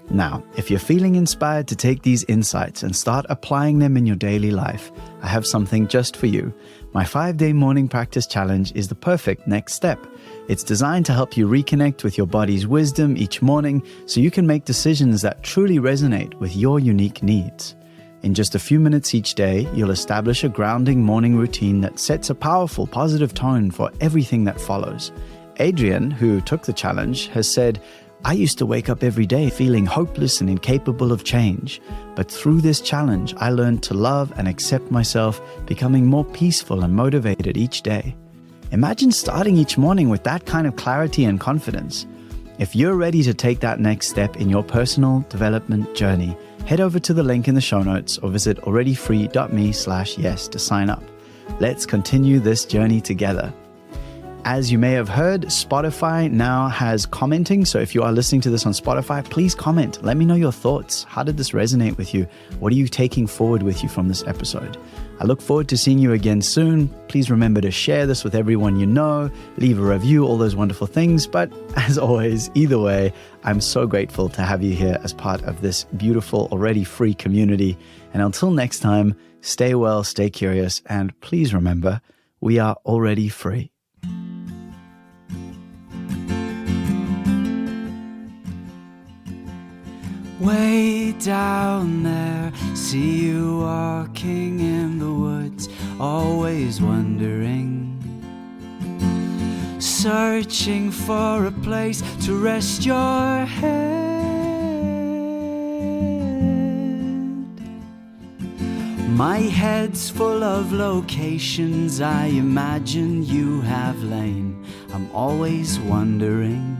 Now, if you're feeling inspired to take these insights and start applying them in your daily life, I have something just for you. My 5-day morning practice challenge is the perfect next step. It's designed to help you reconnect with your body's wisdom each morning so you can make decisions that truly resonate with your unique needs. In just a few minutes each day, you'll establish a grounding morning routine that sets a powerful, positive tone for everything that follows. Adrian, who took the challenge, has said, "I used to wake up every day feeling hopeless and incapable of change. But through this challenge, I learned to love and accept myself, becoming more peaceful and motivated each day." Imagine starting each morning with that kind of clarity and confidence. If you're ready to take that next step in your personal development journey, head over to the link in the show notes or visit alreadyfree.me/yes to sign up. Let's continue this journey together. As you may have heard, Spotify now has commenting. So if you are listening to this on Spotify, please comment. Let me know your thoughts. How did this resonate with you? What are you taking forward with you from this episode? I look forward to seeing you again soon. Please remember to share this with everyone you know, leave a review, all those wonderful things. But as always, either way, I'm so grateful to have you here as part of this beautiful, already free community. And until next time, stay well, stay curious, and please remember, we are already free. Way down there, see you walking in the woods, always wondering, searching for a place to rest your head. My head's full of locations I imagine you have lain. I'm always wondering,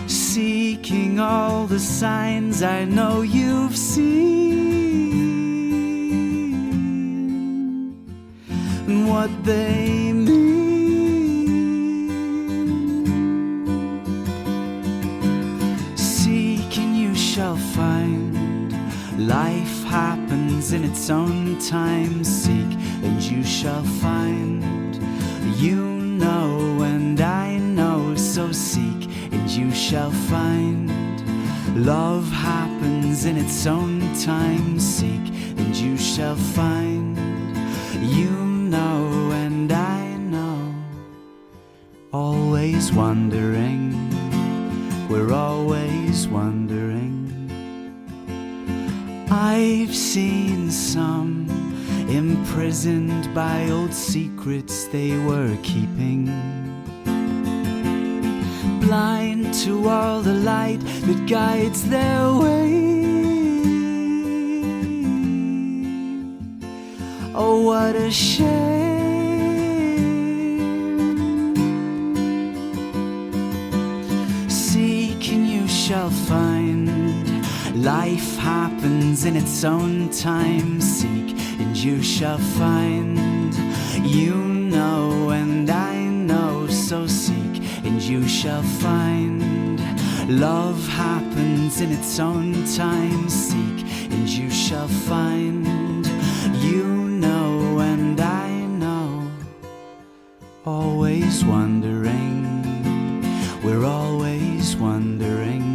seeking all the signs I know you've seen and what they mean. Seek and you shall find. Life happens in its own time. Seek and you shall find. You know and I know, so seek and you shall find. Love happens in its own time. Seek and you shall find. You know and I know. Always wondering, we're always wondering. I've seen some imprisoned by old secrets they were keeping, blind to all the light that guides their way. Oh, what a shame. Seek and you shall find. Life happens in its own time. Seek and you shall find. You know and I know, so seek and you shall find. Love happens in its own time. Seek and you shall find. You know and I know. Always wondering, we're always wondering.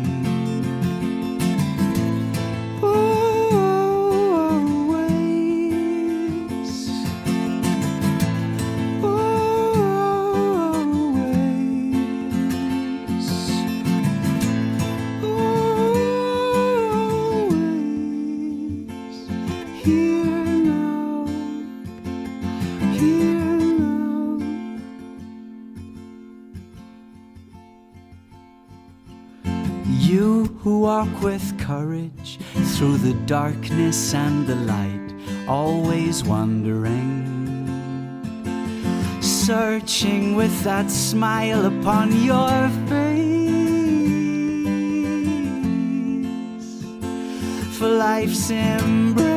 You who walk with courage through the darkness and the light, always wondering, searching with that smile upon your face for life's embrace.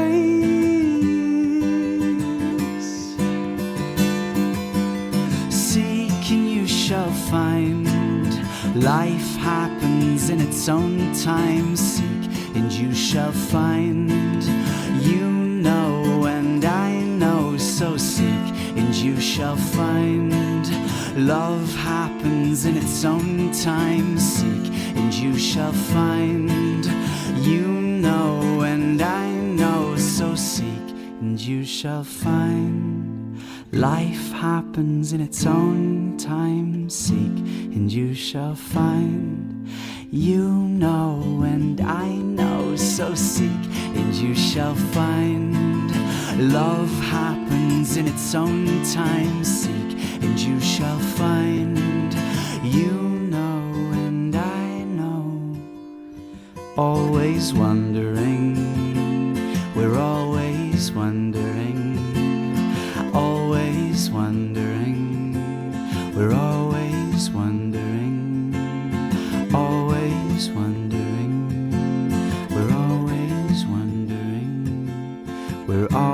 Seek and you shall find. Life happens in its own time. Seek and you shall find. and you shall find. Love happens in its own time. Seek, and you shall find. You know, and I know, so seek, and you shall find. Life happens in its own time. Seek, and you shall find. You know, and I know, so seek, and you shall find. Love happens in its own time. Seek, and you shall find. You know, and I know. Always wondering, we're always wondering. Always wondering, we're always wondering. Always wondering, we're always wondering. We're always